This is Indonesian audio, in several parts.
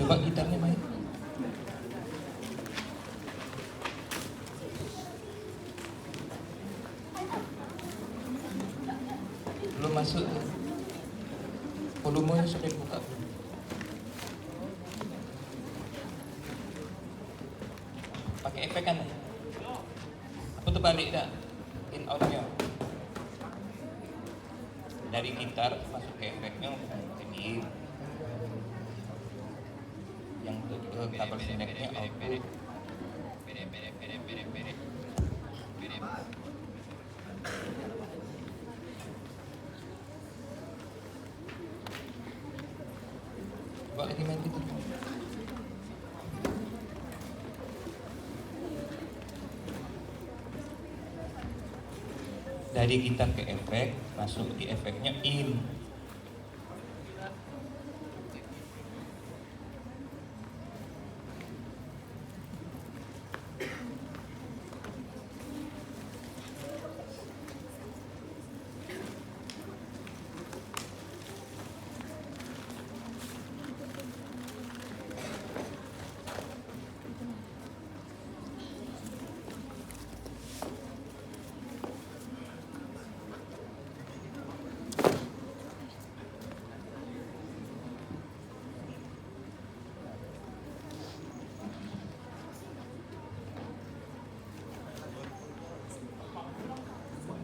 Coba gitarnya main. Belum masuk. Volumenya sudah dibuka. Pakai efek kan? Aku tuh balik dah. In outnya. Dari gitar masuk ke efeknya ini. Yang untuk kabel sineknya output. Coba lagi main gitu. Dari gitar ke efek, masuk di efeknya in.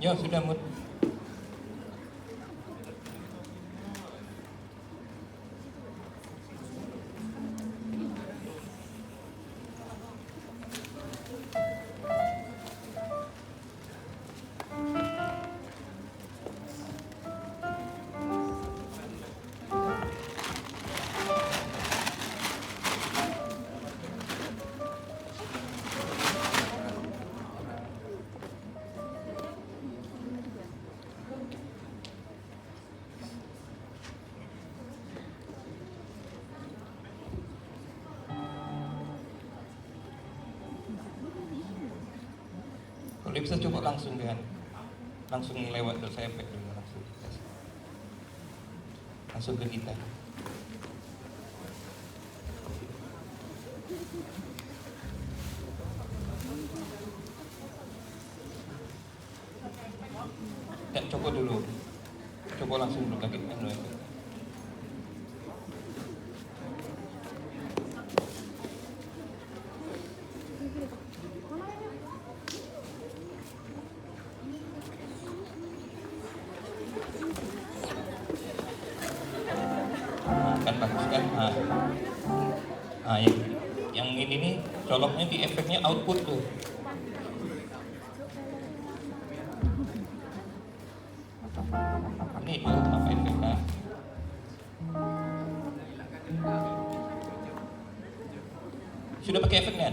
Ya sudah Mut. Kalau bisa coba langsung lewat terus saya efek dulu langsung ke gitar. Dan coba dulu, coba langsung dulu pakai efek. Kan bagus kan? Nah, yang ini nih coloknya di efeknya output tuh. Ini tuh apa efeknya? Sudah pakai efeknya?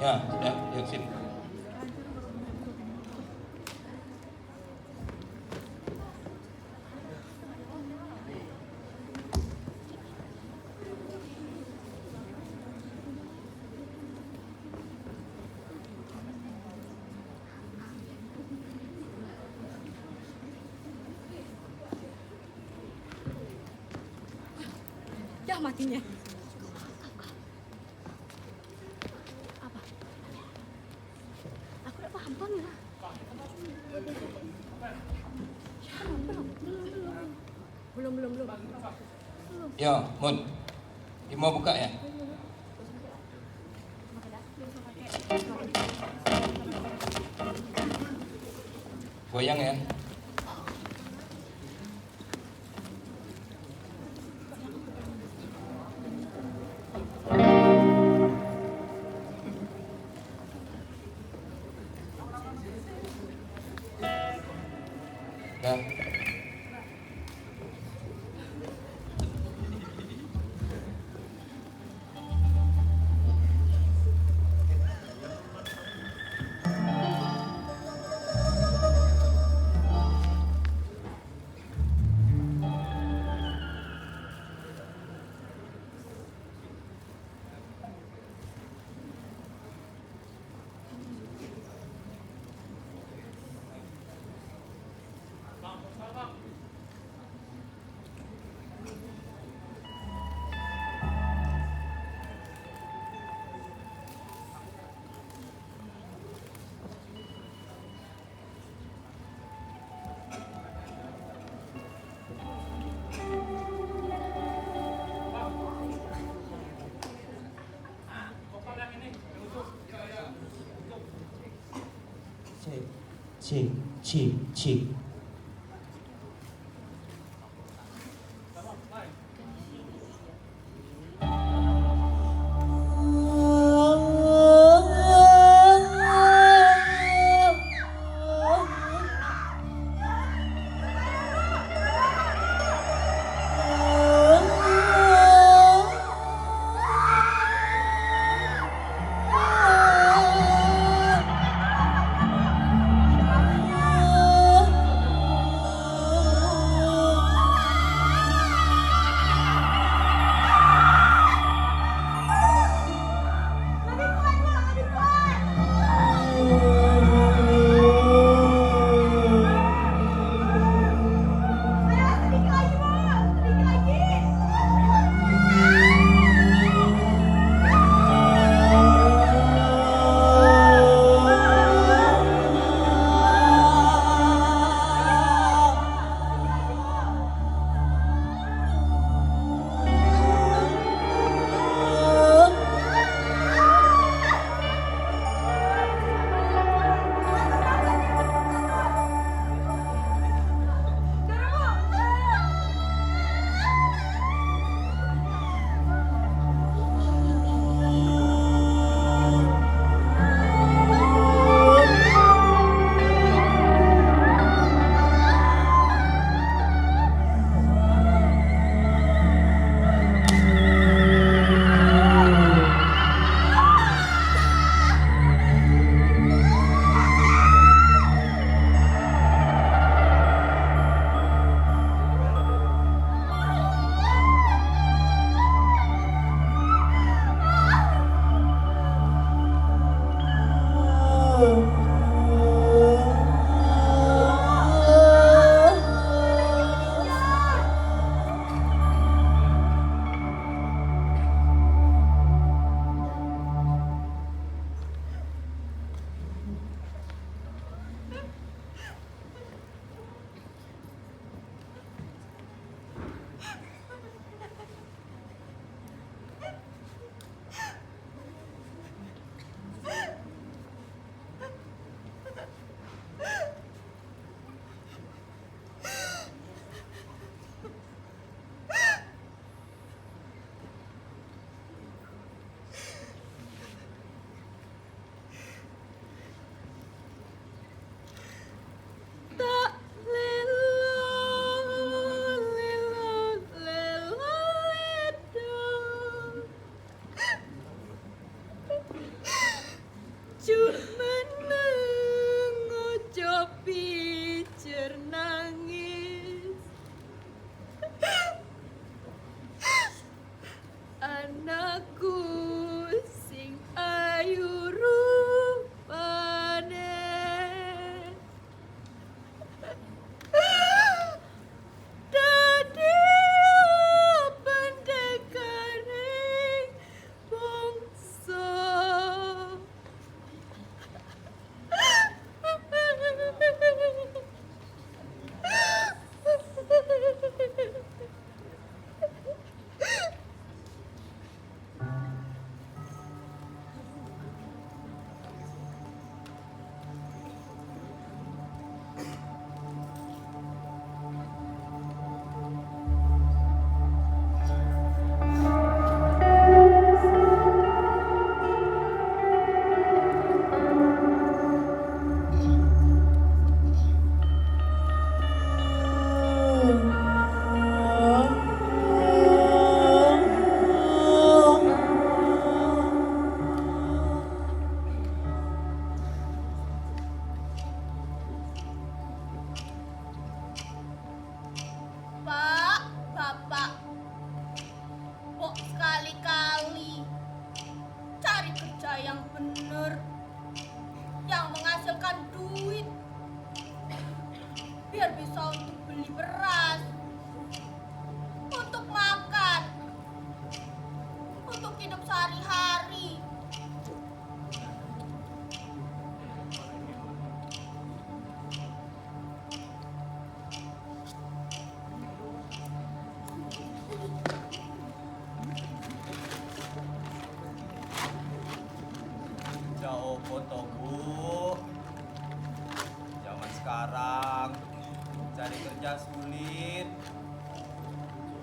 Ya, sudah, ya sip. Dah matinya. Apa? Aku tak paham kan ya? Belum. Ya, Mun. Mau buka ya? Goyang ya. Dah. Cik, cik, cik. Anakku sing ayu rupane dadi pendekare bangsa. Pak, Bapak, kok sekali-kali cari kerja yang bener, yang menghasilkan duit, biar bisa untuk beli beras, untuk makan, untuk hidup sehari-hari. Jauh foto bu, jangan kerja sulit.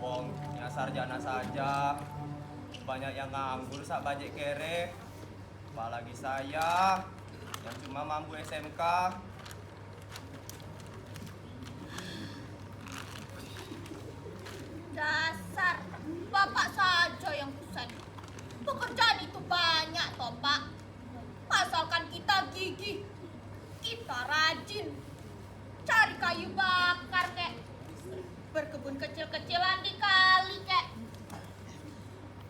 Wong ya sarjana saja. Banyak yang nganggur sak bajek kere. Apalagi saya yang cuma mampu SMK. Dasar bapak saja yang kusen. Pekerjaan itu banyak toh pak. Asalkan kita gigih, kita rajin, cari kayu bakar kek, berkebun kecil-kecilan di kali kek,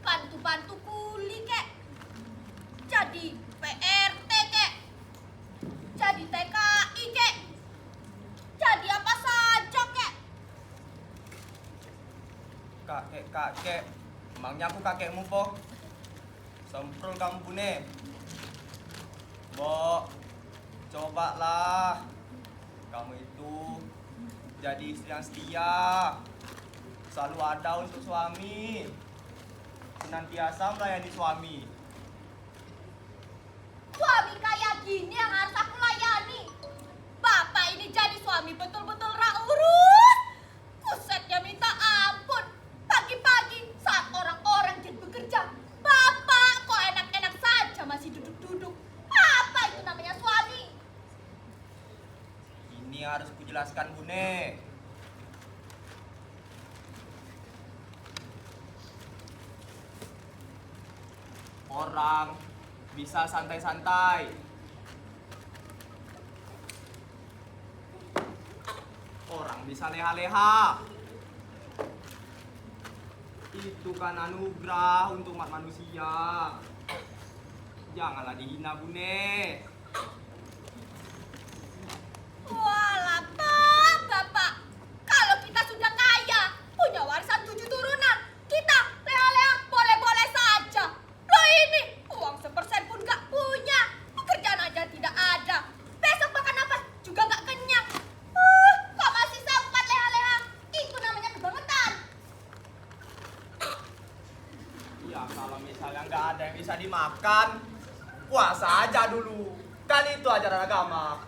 bantu-bantu kuli kek, jadi PRT kek, jadi TKI kek, jadi apa saja kek. Kakek, emangnya aku kakekmu po? Semprol kamu bune. Bo, cobalah kamu itu jadi istri yang setia, selalu ada untuk suami, senantiasa melayani suami. Suami kayak gini yang harus aku layani. Bapak ini jadi suami betul-betul rak urus. Kusetnya minta ampun. Pagi-pagi saat orang-orang jadi bekerja, bapak kok enak-enak saja masih duduk-duduk. Apa itu namanya suami? Ini harus kujelaskan bune. Orang bisa santai-santai. Orang bisa leha-leha. Itu kan anugerah untuk umat manusia. Janganlah dihina bune. Walah bapak. Kalau kita sudah kaya, punya warisan 7 turunan, kita leha-leha boleh-boleh saja. Loh ini, uang 1% pun gak punya, pekerjaan aja tidak ada. Besok makan apa juga gak kenyang. Kok masih sempat leha-leha? Itu namanya kebangetan. Ya kalau misalnya nggak ada yang bisa dimakan, puasa aja dulu. Kan itu ajaran agama.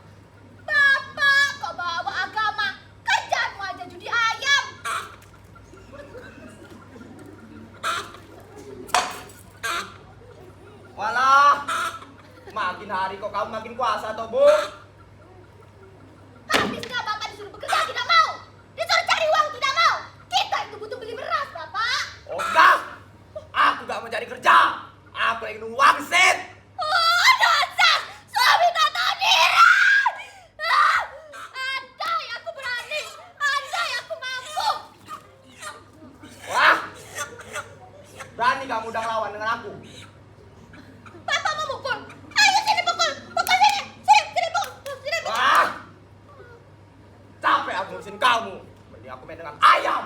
Bapak, kok bawa agama? Kerjaanmu aja judi ayam. Walah, makin hari kok kamu makin kuasa toh bu? Habisnya bapak disuruh bekerja tidak mau. Disuruh cari uang tidak mau. Kita itu butuh beli beras, bapak. Oh enggak, aku gak mau cari kerja. Aku lagi nunggu wangsit. Oh, dasar suami tak tahu diri. Andai aku berani, andai aku mampu. Wah, berani kamu udah ngelawan dengan aku. Bapak mau mukul. Ayo sini pukul. Pukul sini. Sini pukul. Sini pukul. Wah, capek aku ngurusin kamu. Mending aku main dengan ayam.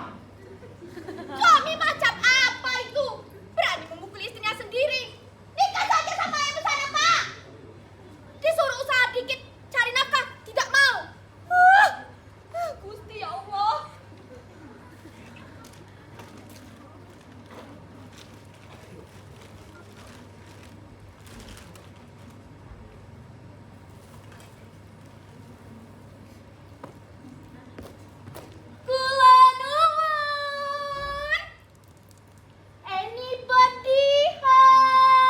Suami macam apa itu? Berani memukul istrinya sendiri. Nikah saja sama yang sana, Pak. Disuruh usaha dikit, cari nafkah, tidak mau. Gusti ya Allah. Kula nuwun. Anybody home?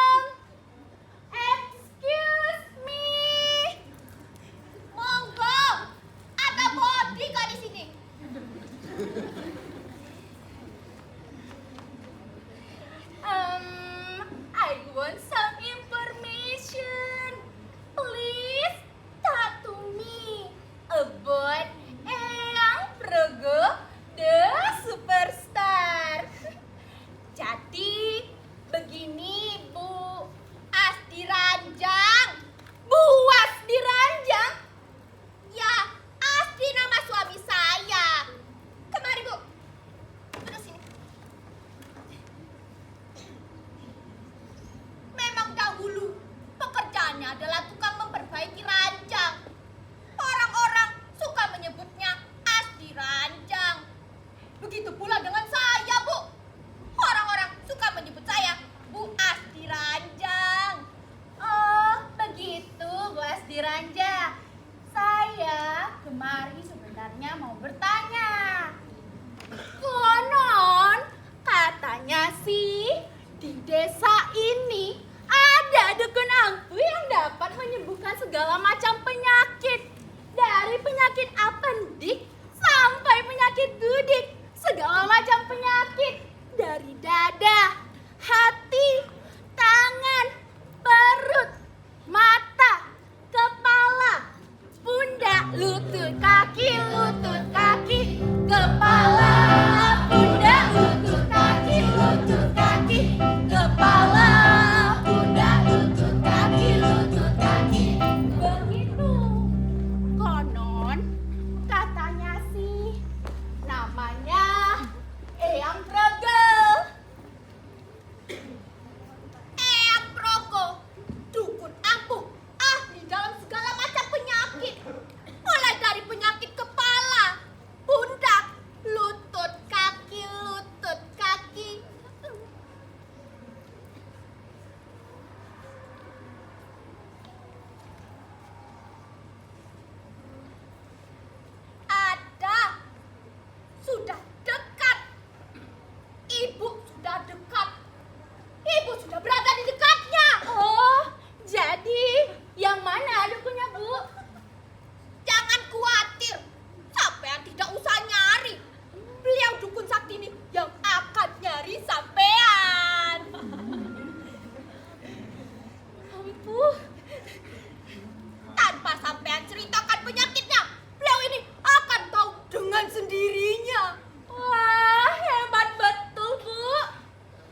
dengan sendirinya. Wah, hebat betul, Bu.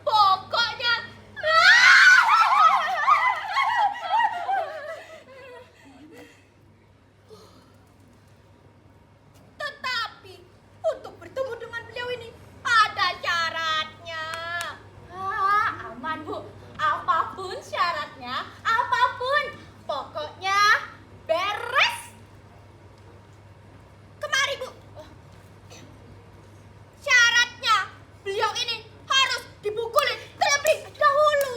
Pokoknya tetapi untuk bertemu dengan beliau ini ada syaratnya. Aman, Bu. Apapun syaratnya, apapun, pokoknya beres. Kemari, Bu. Syaratnya beliau ini harus dipukulin terlebih dahulu.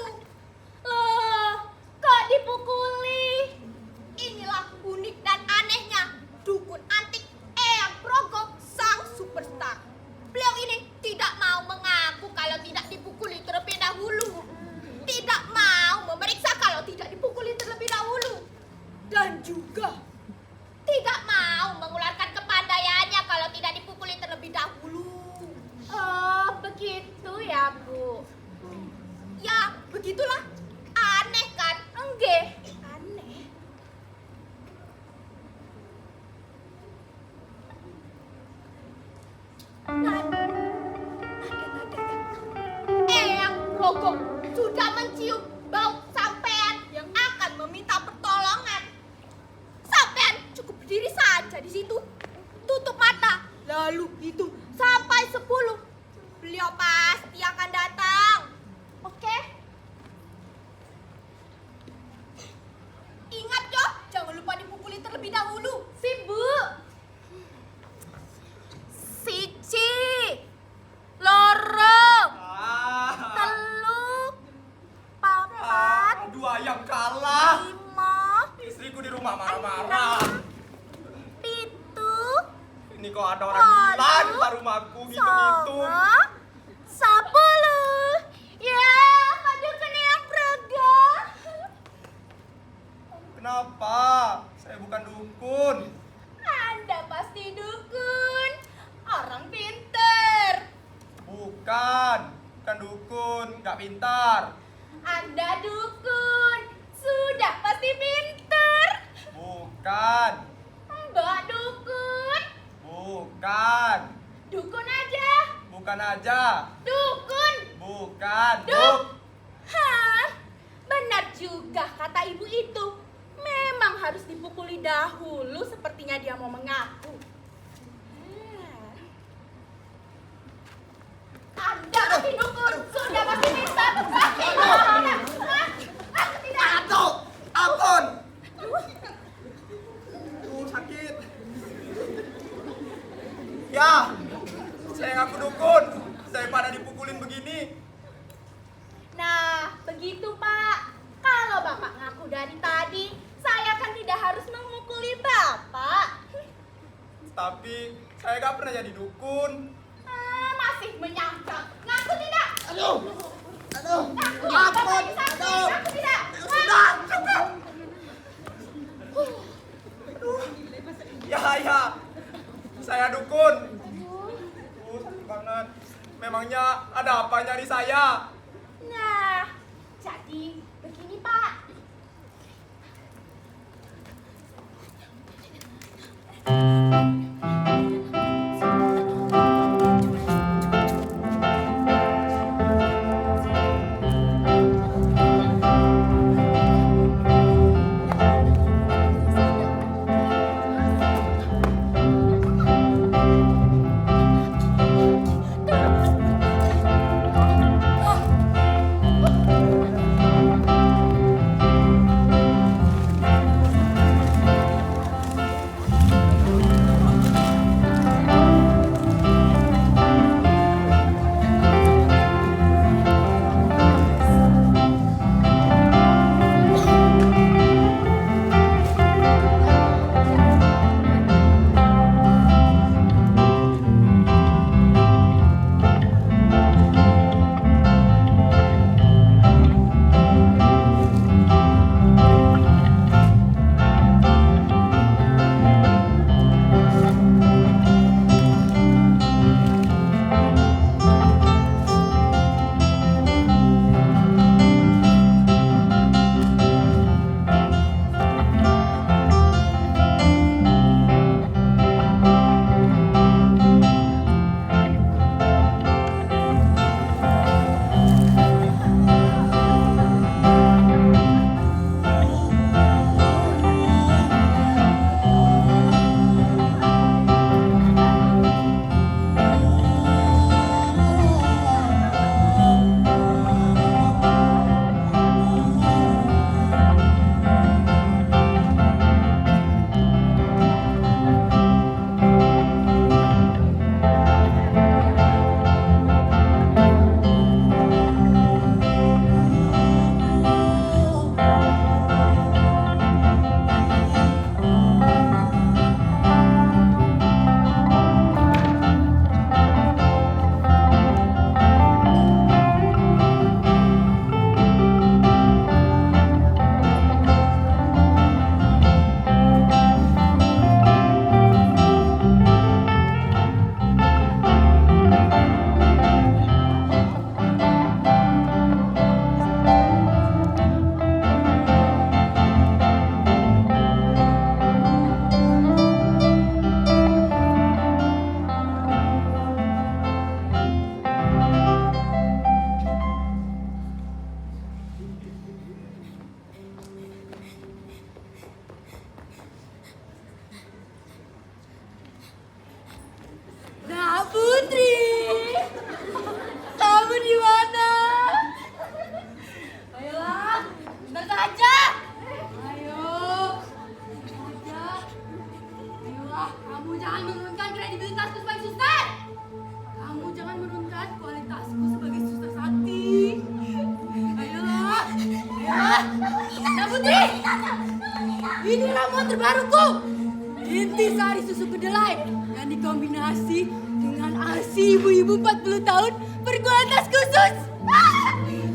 Loh, kok dipukuli? Inilah unik dan anehnya dukun antik Eyang Progo sang superstar. Beliau ini tidak mau mengaku kalau tidak dipukuli terlebih dahulu. Tidak mau memeriksa kalau tidak dipukuli terlebih dahulu. Dan juga tidak mau mengeluarkan kepandaiannya kalau tidak dipukuli terlebih dahulu. Oh, begitu ya, Bu. Ya, begitulah. Aneh kan? Enggak. Aneh. Eyang Progo sudah mencium bau sampean yang akan meminta pertolongan. Sampean cukup berdiri saja di situ. Tutup mata, lalu hitung sampai 10. Beliau pasti akan datang. Oke? Ingat, Jo, jangan lupa dipukuli terlebih dahulu. Sip, Bu. Siji, loro, telu, papat, Aduh, ayam kalah. 5, Istriku di rumah marah-marah. 7, Ini kok ada orang gila di depan rumahku gitu-gitu. 10. Ya, padukan Eyang Progo. Kenapa? Saya bukan dukun. Anda pasti dukun. Orang pinter. Bukan dukun, nggak pintar. Anda dukun. Sudah pasti pinter. Bukan, Mbak dukun. bukan, Dukun aja. bukan aja, Dukun. bukan, Hah? Benar juga kata ibu itu. Memang harus dipukuli dahulu sepertinya dia mau mengaku. Anda pasti dukun. Sudah pasti pintar. Pasti tidak. Ampun. Sakit. Ya, saya ngaku dukun. Daripada dipukulin begini. Nah, begitu Pak. Kalau Bapak ngaku dari tadi, saya kan tidak harus memukuli Bapak. Tapi saya nggak pernah jadi dukun. Masih menyangka. Ngaku tidak? Aduh. Ngaku, Ampun. Bapak disakiti. Aduh. Ngaku tidak? Sudah, cukup. Ya. Saya dukun. Sakit banget. Memangnya ada apanya di saya? Nah, jadi begini Pak. ramuan terbaruku. Intisari susu kedelai yang dikombinasi dengan ASI ibu-ibu 40 tahun berkualitas khusus.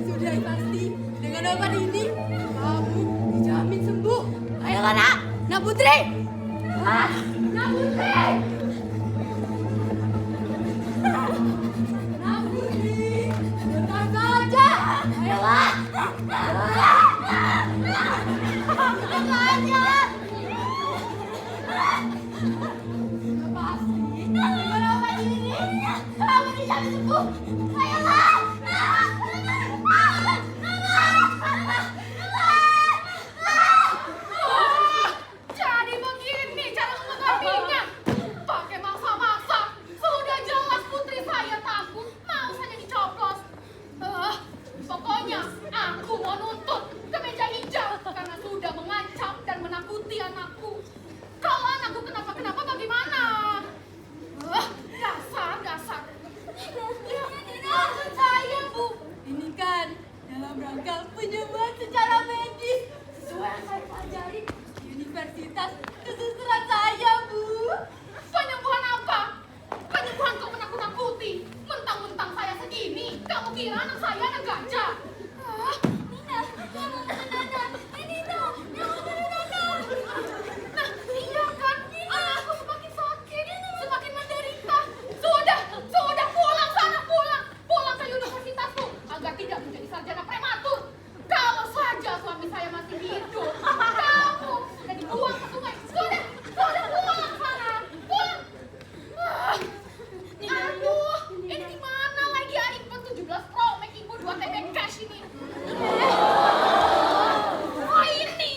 Sudah pasti dengan obat ini kamu dijamin sembuh. Ayolah nak Putri. Nak Putri. Nak Putri, bentar saja. Ayolah. Pasti dengan obat ini kamu dijamin sembuh. Ayolah. Jadi begini cara mengobatinya. Pakai maksa-maksa. Sudah jelas putri saya takut. Mau saja dicoblos. Pokoknya aku mau nuntut ke meja hijau karena sudah mengancam dan menakuti anakku. Kalau anakku kenapa-kenapa bagaimana? Dasar. Ya, maksud saya, Bu. Ini kan dalam rangka penyembuhan secara medis sesuai yang saya pelajari di Universitas Kesusahan saya, Bu. Penyembuhan apa? Penyembuhan kau menakut-nakuti. Mentang-mentang saya segini, kamu kira anak saya anak gajah? Nina, kamu menana. Ini dong, kamu menana. Nah, iya kan? Anakku semakin sakit, semakin menderita. Sudah pulang sana, pulang ke universitasmu agar tidak menjadi sarjana prematur. Kalau saja suami saya masih hidup, kamu sudah dibuang ke sungai. Sudah pulang sana, pulang. Aduh, ini gimana lagi iPhone 17 Pro Max Ibu 2 TB cash ini? Oh ini.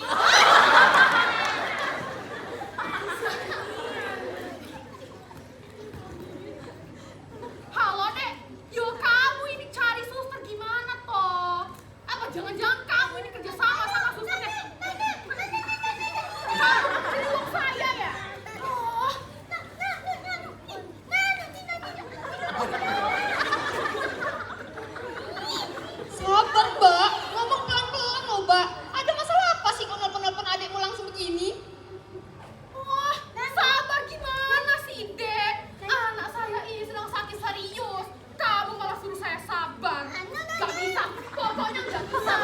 Halo Dek, yo kamu ini cari suster gimana toh? Apa jangan-jangan kamu ini kerja sama suster Dek? Ini uang saya ya? Oh. Sabar, Mbak. Ngomong pelan-pelan loh, Mbak. Ada masalah apa sih kalau nelpon-nelpon adikmu langsung begini? Wah, sabar gimana sih, Dek? Anak saya ini sedang sakit serius. Kamu malah suruh saya sabar. Gak bisa, pokoknya gak bisa.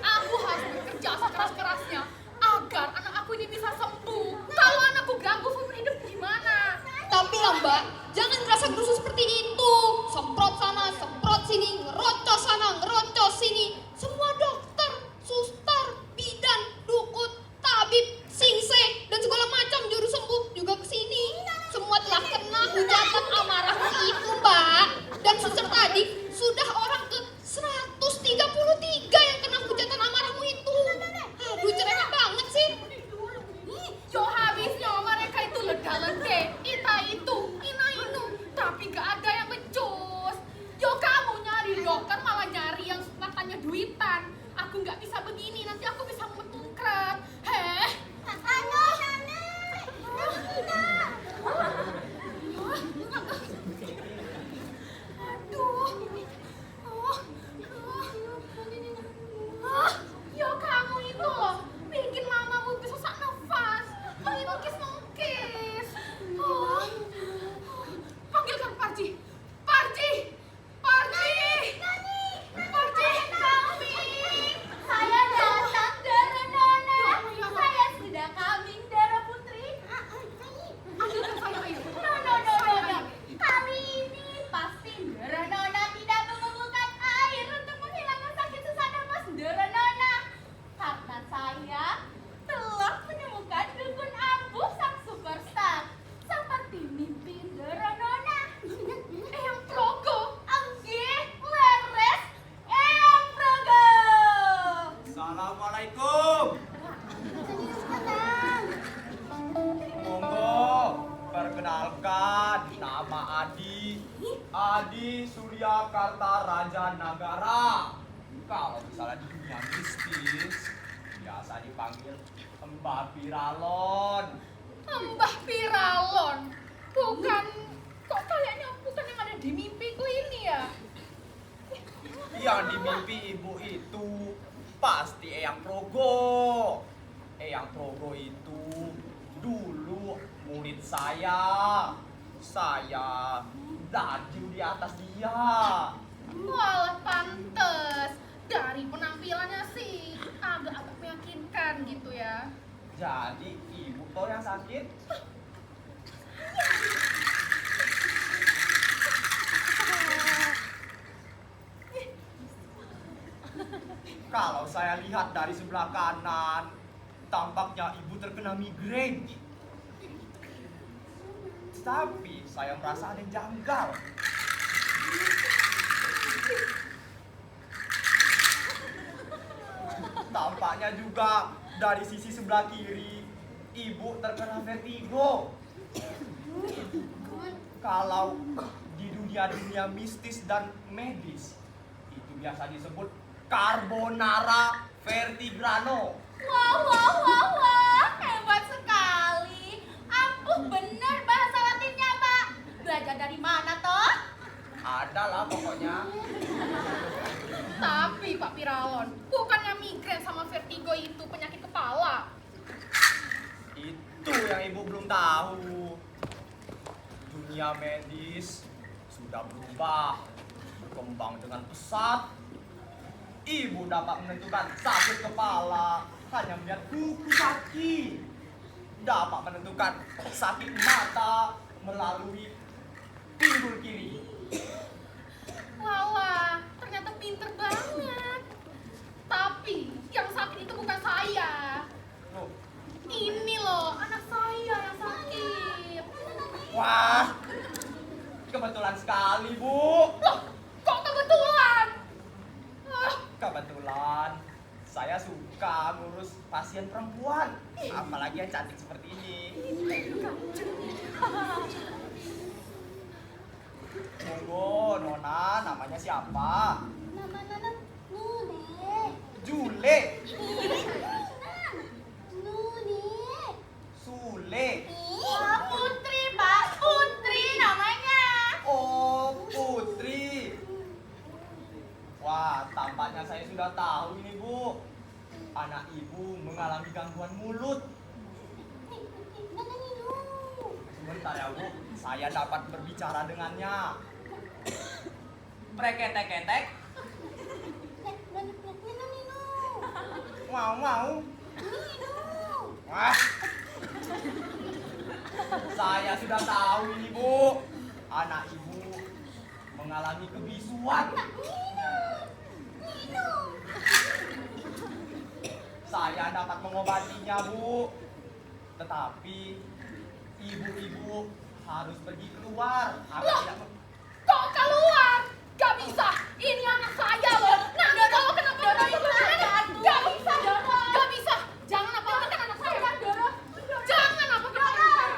Aku harus bekerja sekeras-kerasnya agar anak aku ini bisa sembuh. Kalau anakku ganggu seumur hidup gimana? Tapi lah, Mbak, jangan merasa gerusu seperti itu. Semprot sana, semprot sini, ngerocos sana, ngerocos sini. Semua dokter, suster, bidan, dukun, tabib, singse, dan segala macam juru sembuh juga kesini. Semua telah kena hujatan amarahmu itu, Mbak. Dan suster tadi sudah orang ke 133 yang kena hujatan amarahmu itu. Aduh, cerewet banget sih. Yo habisnya mereka itu lega-lege, ita itu, ina inu, tapi gak ada yang becus. Yo kamu nyari dokter malah nyari yang matanya duitan. Aku gak bisa begini, nanti aku bisa metungkrep. Heh. Aduh. Yo kamu itu loh, bikin mamamu bisa sesak nafas. Mengikis-ngikis. Panggilkan Parji. Parji, kami. Saya datang, Dara Nona. Saya sudah coming, Dara Putri. Panggilkan saya, ayo. No. Kali ini pasti Dara Nona tidak memerlukan air untuk menghilangkan sakit susah nafas Dara Nona. Karena saya telah menemukan dukun ampuh sang superstar. Seperti mimpi Dara Nona. Yang progo. Angge, leres, progo. Assalamualaikum. Monggo, perkenalkan nama Adi Surya Karta Raja Nagara. Kalau misalnya di dunia mistis biasa dipanggil Mbah Piralon. Mbah Piralon. Bukan, kok kayaknya bukan yang ada di mimpiku ini ya? Yang di mimpi ibu itu pasti Eyang Progo. Yang Progo itu dulu murid saya. Saya daju di atas dia. Walah pantes. Dari penampilannya sih agak-agak meyakinkan gitu ya. Jadi ibu toh yang sakit? Kalau saya lihat dari sebelah kanan, tampaknya ibu terkena migrain. Tapi saya merasa ada yang janggal. Tampaknya juga dari sisi sebelah kiri, ibu terkena vertigo. Kalau di dunia mistis dan medis, itu biasa disebut carbonara vertigrano. Wah, hebat sekali. Ampuh bener bahasa Latinnya, Pak. Belajar dari mana toh? Ada lah pokoknya. Tapi Pak Piralon, bukannya migrain sama vertigo itu penyakit kepala? Itu yang ibu belum tahu. Dunia medis sudah berubah, berkembang dengan pesat. Ibu dapat menentukan sakit kepala hanya melihat kuku kaki. Dapat menentukan sakit mata melalui pinggul kiri. Wah, ternyata pinter banget. Tapi yang sakit itu bukan saya. Loh, Ini loh, anak saya yang sakit. wah, kebetulan sekali, Bu. Loh, kok kebetulan? Ah, Kebetulan saya suka ngurus pasien perempuan, apalagi yang cantik seperti ini. Monggo, Nona, namanya siapa? Nama Nana Nune. Jule, Nune. Sule. Wah, Putri, Pak. Putri namanya. Oh, Putri. Wah, tampaknya saya sudah tahu ini, Bu. Anak ibu mengalami gangguan mulut. Nana Ninu. Sebentar ya, Bu. Saya dapat berbicara dengannya. Preketek-ketek. Nana Ninu. Mau. Ninu. Wah. Saya sudah tahu ini, Bu. Anak ibu mengalami kebisuan. Ninu. Saya dapat mengobatinya, Bu. Tetapi ibu-ibu harus pergi keluar. Agar Loh. tidak Kok keluar? Gak bisa. Ini anak saya loh. Nanti kalau kenapa gak bisa. Gak bisa. Jangan apa-apakan anak saya. Jangan apa-apakan anak saya.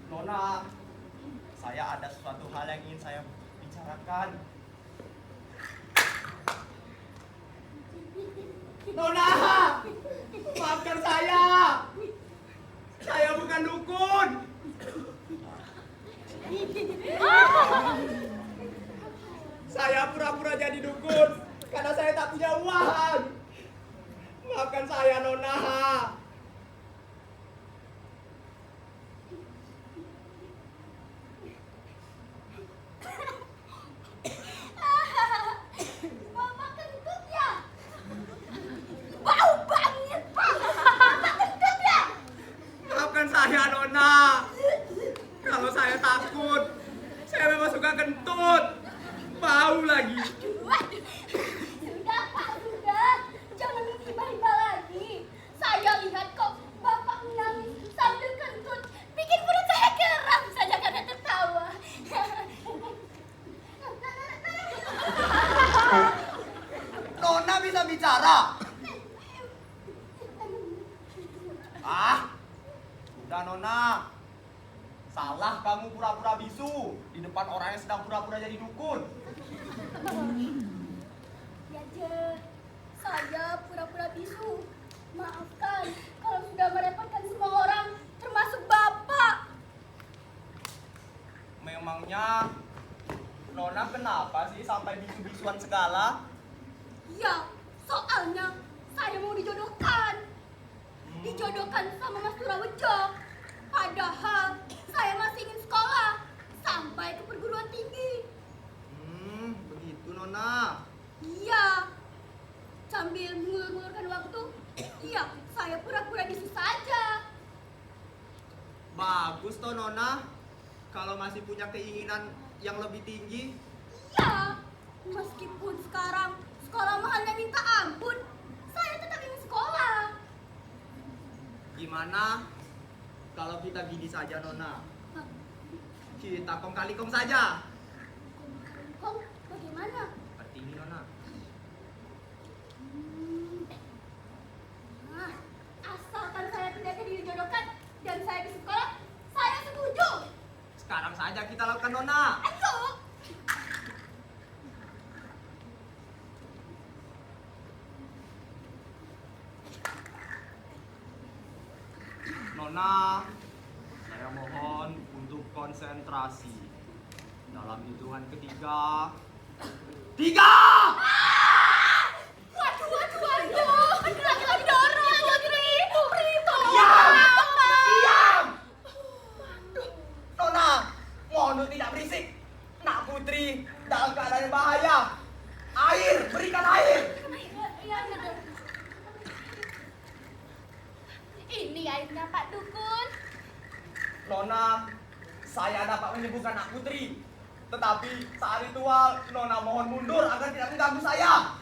Nona, saya ada sesuatu hal yang ingin saya bicarakan. Nona, maafkan saya. Saya bukan dukun. Saya pura-pura jadi dukun karena saya tak punya uang. Maafkan saya, Nona. Bapak kentut ya? Bau banget, Pak. Bapak kentut ya? Maafkan saya, Nona. Kalau saya takut, saya memang suka kentut. Bau lagi. Sudah Pak, sudah. Jangan hibah-hibah lagi. Saya lihat kok Bapak menangis sambil kentut. Bikin perut saya geram saja karena tertawa. Nona bisa bicara. Udah Nona. Salah kamu pura-pura bisu di depan orang yang sedang pura-pura jadi dukun. Ya, Je. Saya pura-pura bisu. Maafkan kalau sudah merepotkan semua orang, termasuk Bapak. sampai bisu-bisuan segala? Ya, soalnya saya mau dijodohkan. Dijodohkan sama Mas Surawejo. Padahal saya masih ingin sekolah sampai ke perguruan tinggi. Begitu Nona. Iya. Sambil mengulur-ngulurkan waktu, iya, saya pura-pura bisu saja. Bagus toh Nona. Kalau masih punya keinginan yang lebih tinggi. Iya. Meskipun sekarang sekolah mahalnya minta ampun, saya tetap ingin sekolah. Gimana kalau kita gini saja Nona? Hah, Kita kong kali kong saja. Kong, bagaimana? Seperti ini Nona. Nah, asalkan saya tidak dijodohkan dan saya di sekolah, saya setuju. Sekarang saja kita lakukan Nona. Ayo. Nona, saya mohon untuk konsentrasi. Dalam hitungan ketiga. 3! Waduh, waduh, waduh. Lagi-lagi dorong, Putri. Putri, tolong. Diam! Diam! Nona, mohon untuk tidak berisik. Nak Putri dalam keadaan bahaya. Air, berikan air. Iya, iya. Ini airnya Pak Dukun. Nona, saya dapat menyembuhkan Nak Putri. Tetapi saat ritual, Nona mohon mundur agar tidak mengganggu saya.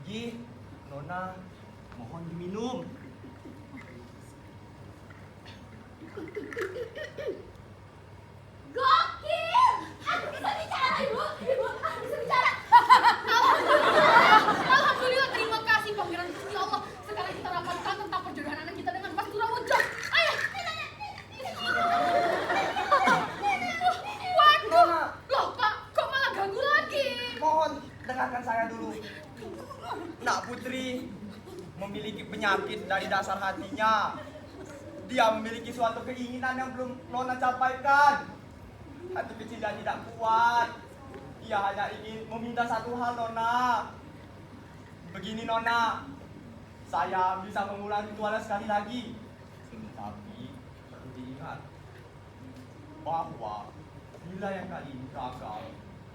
Gi, Nona, mohon diminum. Gokil! Aku bisa bicara, Ibu. Ibu, aku bisa bicara. Alhamdulillah, terima kasih Pangeran Gusti Allah. Sekarang kita rapatkan tentang perjodohan anak kita dengan Mas Surawejo. Ayo. Waduh, loh Pak, kok malah ganggu lagi? Mohon dengarkan saya dulu. Nak Putri memiliki penyakit dari dasar hatinya. Dia memiliki suatu keinginan yang belum Nona capaikan. Hati kecilnya tidak kuat. Ia hanya ingin meminta satu hal Nona. Begini Nona, saya bisa mengulang ritualnya sekali lagi. Tapi perlu diingat bahwa bila yang kali ini gagal,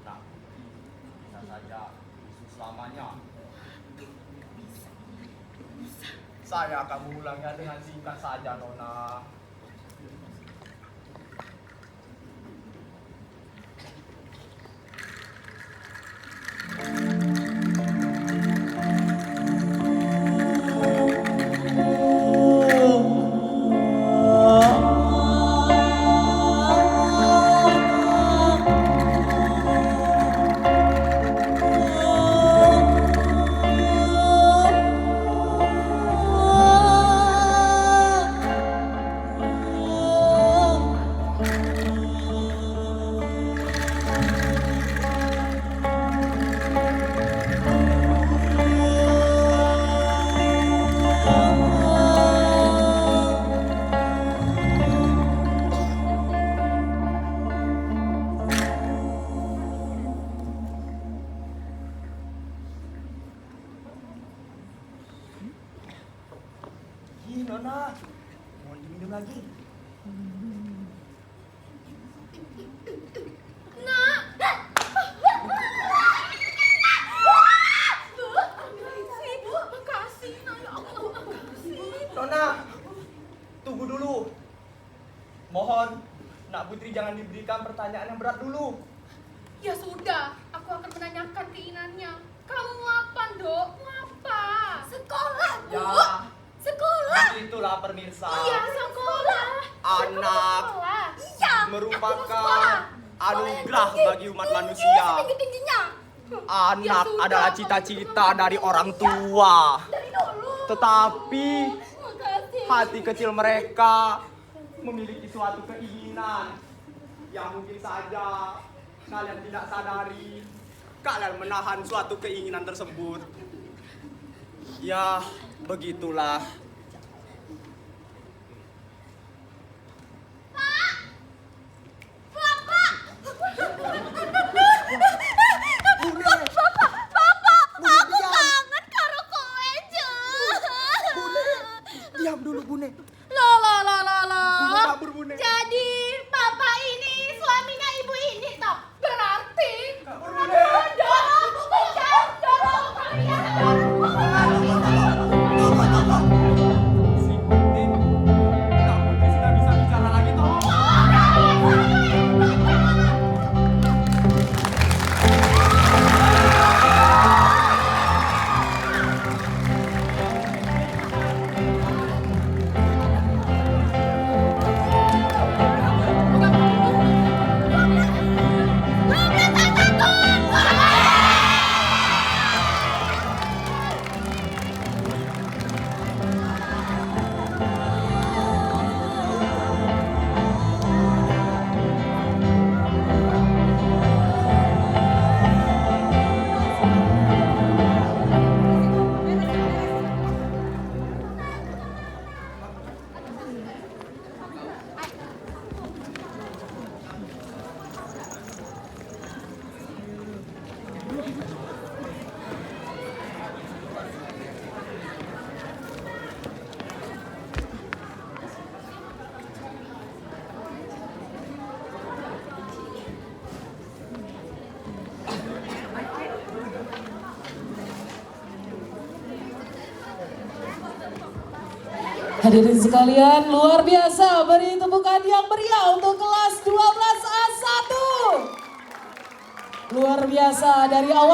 Nak Putri bisa saja bisu selamanya. Saya akan mengulangnya dengan singkat saja, Nona. Nona. Mohon diminum lagi. Nona, tunggu dulu. Mohon, Nak Putri jangan diberikan pertanyaan yang berat dulu. Ya sudah, aku akan menanyakan keinginannya. Kamu mau apa, Dok? Mau apa? Sekolah, Bu. Ya. Sekolah. Itulah pemirsa. Iya, sekolah. Anak Iya. merupakan anugerah bagi umat manusia. Tinggi-tingginya. Anak Ya sudah, adalah cita-cita dari orang tua. Dari dulu. Tetapi Makasih. hati kecil mereka memiliki suatu keinginan yang mungkin saja kalian tidak sadari. Kalian menahan suatu keinginan tersebut. Ya, begitulah. Aku kangen karo kowe, Diam dulu, Bune. Loh. Bune kabur, Bune. Jadi bapak ini suaminya ibu ini toh? Berarti Kabur, Bune. dorong kalian. Si Putri, Nak Putri sudah bisa bicara lagi toh. Hadirin sekalian, luar biasa, beri tepukan yang meriah untuk kelas 12A1. Luar biasa dari awal